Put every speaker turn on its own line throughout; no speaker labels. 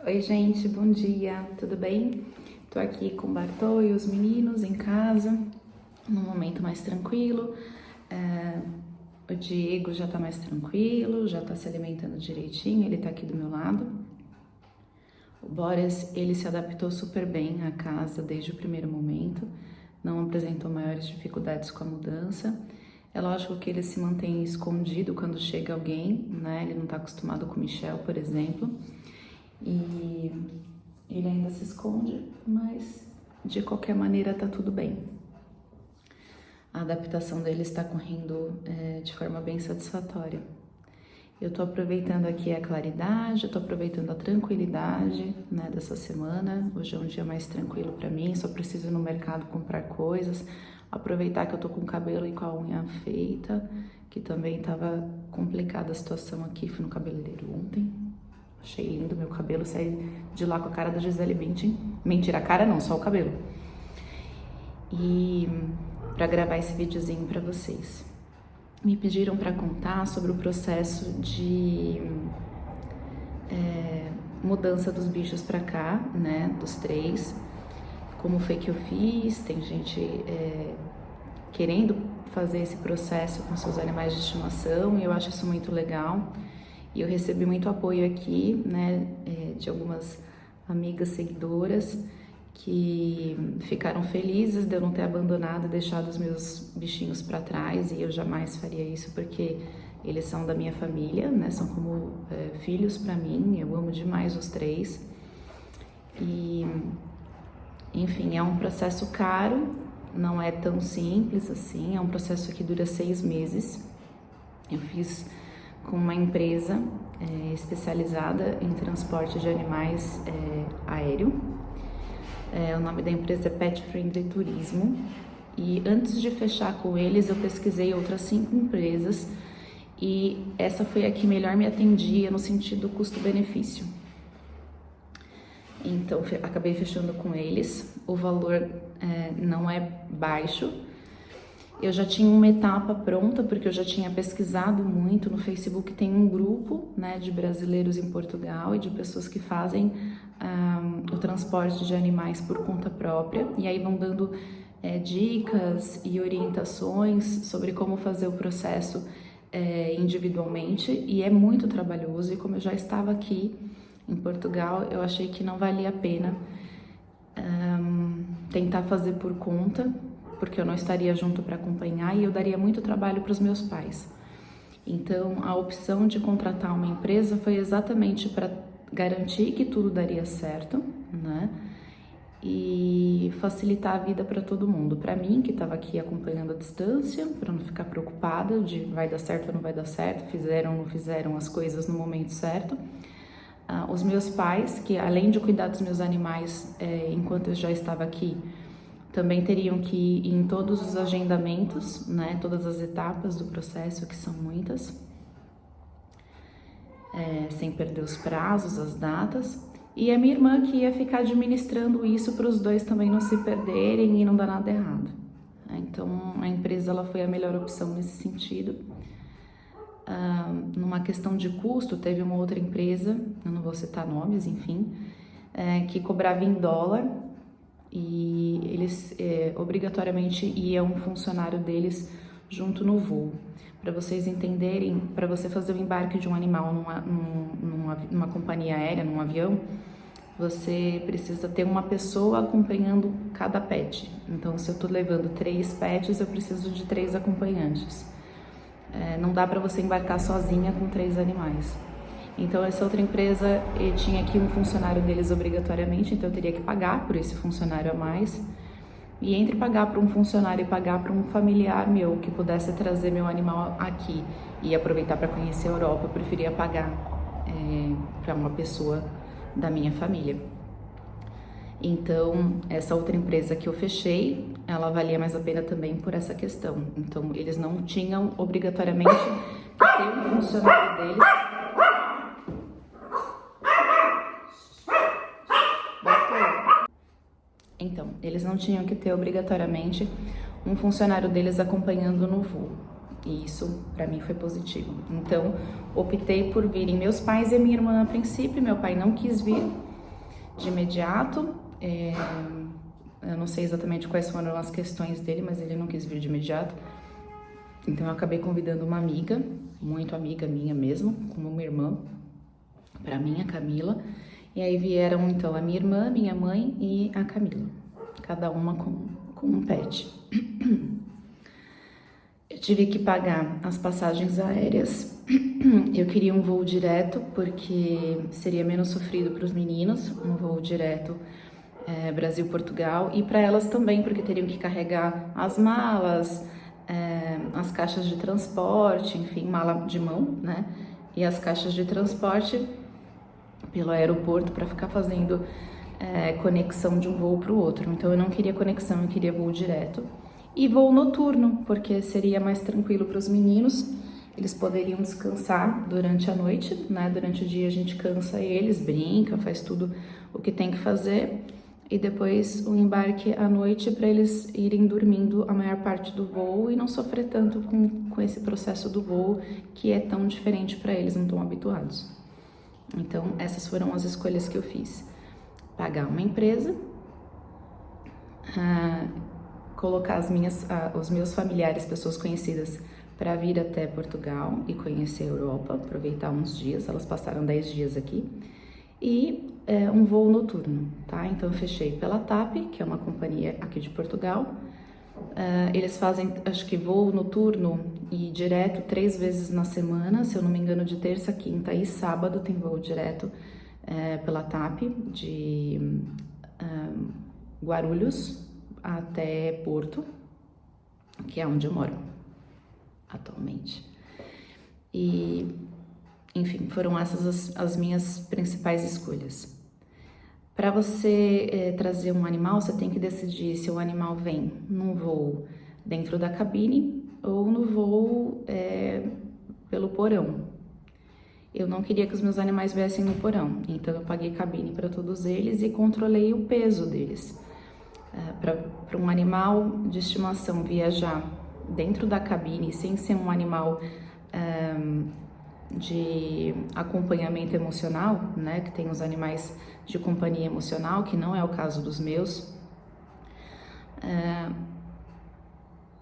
Oi, gente, bom dia, tudo bem? Tô aqui com o Bartô e os meninos em casa, num momento mais tranquilo. O Diego já tá mais tranquilo, já tá se alimentando direitinho, ele tá aqui do meu lado. O Boris, ele se adaptou super bem à casa desde o primeiro momento, não apresentou maiores dificuldades com a mudança. É lógico que ele se mantém escondido quando chega alguém, né? Ele não tá acostumado com o Michel, por exemplo. E ele ainda se esconde, mas de qualquer maneira tá tudo bem. A adaptação dele está correndo de forma bem satisfatória. Eu tô aproveitando aqui a claridade, eu tô aproveitando a tranquilidade, né, dessa semana. Hoje é um dia mais tranquilo para mim, só preciso ir no mercado comprar coisas, aproveitar que eu tô com o cabelo e com a unha feita, que também tava complicada a situação aqui, fui no cabeleireiro ontem. Achei lindo meu cabelo, saí de lá com a cara da Gisele Bündchen. Mentira, a cara não, só o cabelo. E para gravar esse videozinho para vocês. Me pediram para contar sobre o processo de mudança dos bichos para cá, né, dos 3. Como foi que eu fiz? Tem gente querendo fazer esse processo com seus animais de estimação e eu acho isso muito legal. E eu recebi muito apoio aqui, né, de algumas amigas seguidoras que ficaram felizes de eu não ter abandonado e deixado os meus bichinhos para trás, e eu jamais faria isso porque eles são da minha família, né, são como filhos para mim, eu amo demais os 3. E, enfim, é um processo caro, não é tão simples assim, é um processo que dura 6 meses. Eu fiz com uma empresa especializada em transporte de animais aéreo. O nome da empresa é Pet Friendly Turismo. E antes de fechar com eles, eu pesquisei outras 5 empresas e essa foi a que melhor me atendia no sentido custo-benefício. Então, acabei fechando com eles. O valor não é baixo. Eu já tinha uma etapa pronta, porque eu já tinha pesquisado muito. No Facebook tem um grupo, né, de brasileiros em Portugal e de pessoas que fazem o transporte de animais por conta própria. E aí vão dando dicas e orientações sobre como fazer o processo individualmente. E é muito trabalhoso, e como eu já estava aqui em Portugal, eu achei que não valia a pena tentar fazer por conta, porque eu não estaria junto para acompanhar e eu daria muito trabalho para os meus pais. Então, a opção de contratar uma empresa foi exatamente para garantir que tudo daria certo, né? E facilitar a vida para todo mundo. Para mim, que estava aqui acompanhando a distância, para não ficar preocupada de vai dar certo ou não vai dar certo, fizeram ou não fizeram as coisas no momento certo. Os meus pais, que além de cuidar dos meus animais enquanto eu já estava aqui, também teriam que ir em todos os agendamentos, né, todas as etapas do processo, que são muitas, sem perder os prazos, as datas. E a minha irmã que ia ficar administrando isso para os 2 também não se perderem e não dar nada errado. Então, a empresa ela foi a melhor opção nesse sentido. Numa questão de custo, teve uma outra empresa, eu não vou citar nomes, enfim, que cobrava em dólar, e eles obrigatoriamente iam um funcionário deles junto no voo. Para vocês entenderem, para você fazer o embarque de um animal numa companhia aérea, num avião, você precisa ter uma pessoa acompanhando cada pet. Então, se eu estou levando 3 pets, eu preciso de 3 acompanhantes. Não dá para você embarcar sozinha com 3 animais. Então, essa outra empresa tinha aqui um funcionário deles obrigatoriamente, então eu teria que pagar por esse funcionário a mais. E entre pagar para um funcionário e pagar para um familiar meu que pudesse trazer meu animal aqui e aproveitar para conhecer a Europa, eu preferia pagar para uma pessoa da minha família. Então, essa outra empresa que eu fechei, ela valia mais a pena também por essa questão. Então, eles não tinham obrigatoriamente que ter um funcionário deles. Então, eles não tinham que ter obrigatoriamente um funcionário deles acompanhando no voo. E isso, para mim, foi positivo. Então, optei por virem meus pais e a minha irmã a princípio. Meu pai não quis vir, de imediato. Eu não sei exatamente quais foram as questões dele, mas ele não quis vir de imediato. Então eu acabei convidando uma amiga, muito amiga minha mesmo, como uma irmã, para mim, a Camila. E aí vieram então a minha irmã, minha mãe e a Camila, cada uma com um pet. Eu tive que pagar as passagens aéreas. Eu queria um voo direto, porque seria menos sofrido para os meninos, um voo direto Brasil-Portugal, e para elas também, porque teriam que carregar as malas, as caixas de transporte, enfim, mala de mão, né? E as caixas de transporte pelo aeroporto para ficar fazendo conexão de um voo para o outro. Então eu não queria conexão, eu queria voo direto. E voo noturno, porque seria mais tranquilo para os meninos, eles poderiam descansar durante a noite, né? Durante o dia a gente cansa eles, brinca, faz tudo o que tem que fazer, e depois o embarque à noite para eles irem dormindo a maior parte do voo e não sofrer tanto com esse processo do voo, que é tão diferente para eles, não estão habituados. Então essas foram as escolhas que eu fiz: pagar uma empresa, colocar os meus familiares, pessoas conhecidas, para vir até Portugal e conhecer a Europa, aproveitar uns dias. Elas passaram 10 dias aqui, e um voo noturno, tá? Então eu fechei pela TAP, que é uma companhia aqui de Portugal. Eles fazem, acho que voo noturno e direto 3 vezes na semana, se eu não me engano, de terça, quinta e sábado tem voo direto pela TAP, de Guarulhos até Porto, que é onde eu moro atualmente. E, enfim, foram essas as minhas principais escolhas. Para você trazer um animal, você tem que decidir se o animal vem num voo dentro da cabine ou no voo pelo porão. Eu não queria que os meus animais viessem no porão, então eu paguei cabine para todos eles e controlei o peso deles. Para um animal de estimação viajar dentro da cabine sem ser um animal de acompanhamento emocional, né, que tem os animais de companhia emocional, que não é o caso dos meus,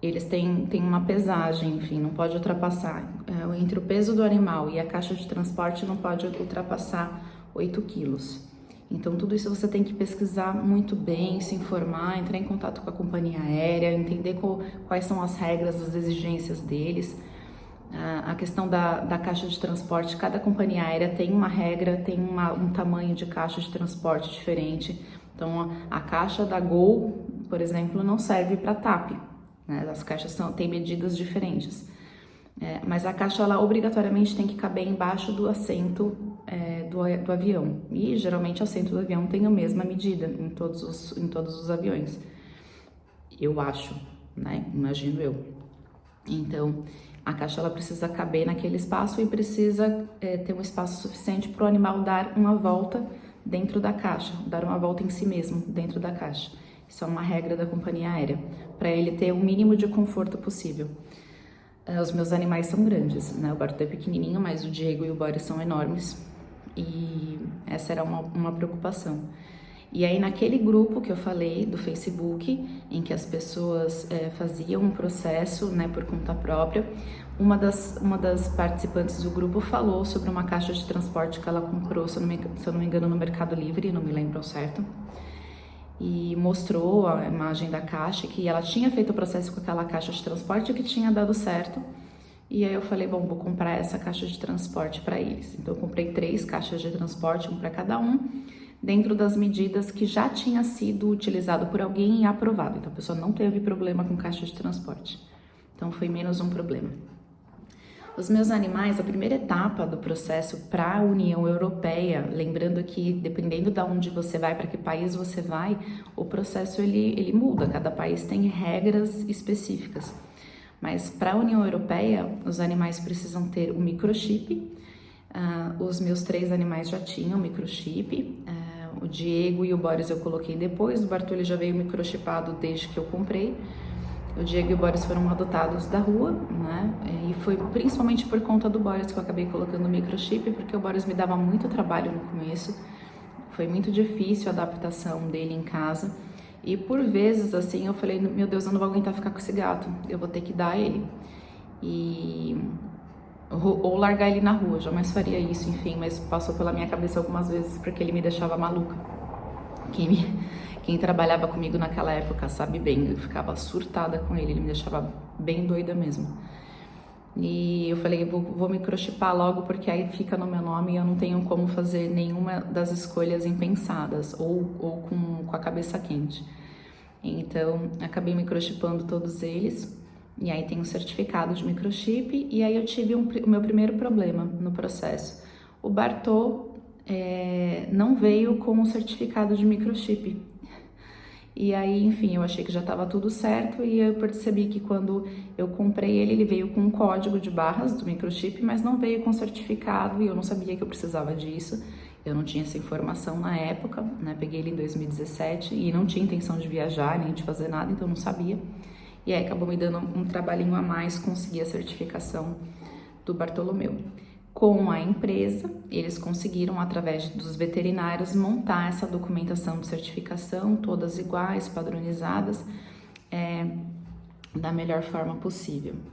eles têm uma pesagem, enfim, não pode ultrapassar, entre o peso do animal e a caixa de transporte não pode ultrapassar 8 quilos. Então tudo isso você tem que pesquisar muito bem, se informar, entrar em contato com a companhia aérea, entender quais são as regras, as exigências deles. A questão da caixa de transporte, cada companhia aérea tem uma regra, tem um tamanho de caixa de transporte diferente. Então a caixa da Gol, por exemplo, não serve para TAP, né? As caixas têm medidas diferentes. Mas a caixa, ela obrigatoriamente tem que caber embaixo do assento do avião. E geralmente o assento do avião tem a mesma medida em todos os aviões. Eu acho, né? Imagino eu. Então a caixa, ela precisa caber naquele espaço e precisa ter um espaço suficiente para o animal dar uma volta dentro da caixa, dar uma volta em si mesmo dentro da caixa. Isso é uma regra da companhia aérea, para ele ter o mínimo de conforto possível. Os meus animais são grandes, né? O Bartô é pequenininho, mas o Diego e o Boris são enormes, e essa era uma preocupação. E aí naquele grupo que eu falei do Facebook, em que as pessoas faziam um processo, né, por conta própria, uma das participantes do grupo falou sobre uma caixa de transporte que ela comprou, se eu não me engano, no Mercado Livre, não me lembro ao certo, e mostrou a imagem da caixa, que ela tinha feito o processo com aquela caixa de transporte e que tinha dado certo. E aí eu falei, bom, vou comprar essa caixa de transporte para eles. Então eu comprei 3 caixas de transporte, um para cada um, dentro das medidas que já tinha sido utilizado por alguém e aprovado. Então a pessoa não teve problema com caixa de transporte. Então foi menos um problema. Os meus animais, a primeira etapa do processo para a União Europeia, lembrando que dependendo de onde você vai, para que país você vai, o processo ele muda, cada país tem regras específicas. Mas para a União Europeia, os animais precisam ter um microchip. Os meus 3 animais já tinham microchip. O Diego e o Boris eu coloquei depois, o Bartô já veio microchipado desde que eu comprei. O Diego e o Boris foram adotados da rua, né? E foi principalmente por conta do Boris que eu acabei colocando o microchip, porque o Boris me dava muito trabalho no começo. Foi muito difícil a adaptação dele em casa. E por vezes, assim, eu falei, meu Deus, eu não vou aguentar ficar com esse gato, eu vou ter que dar ele. Ou largar ele na rua, jamais faria isso, enfim, mas passou pela minha cabeça algumas vezes porque ele me deixava maluca. Quem trabalhava comigo naquela época sabe bem, eu ficava surtada com ele me deixava bem doida mesmo. E eu falei, vou microchipar logo porque aí fica no meu nome e eu não tenho como fazer nenhuma das escolhas impensadas ou com a cabeça quente. Então, acabei microchipando todos eles e aí tem um certificado de microchip e aí eu tive o meu primeiro problema no processo. O Bartô não veio com o certificado de microchip. E aí, enfim, eu achei que já estava tudo certo e eu percebi que quando eu comprei ele, ele veio com um código de barras do microchip, mas não veio com certificado e eu não sabia que eu precisava disso. Eu não tinha essa informação na época, né? Peguei ele em 2017 e não tinha intenção de viajar nem de fazer nada, então eu não sabia. E aí acabou me dando um trabalhinho a mais conseguir a certificação do Bartolomeu. Com a empresa, eles conseguiram, através dos veterinários, montar essa documentação de certificação, todas iguais, padronizadas, da melhor forma possível.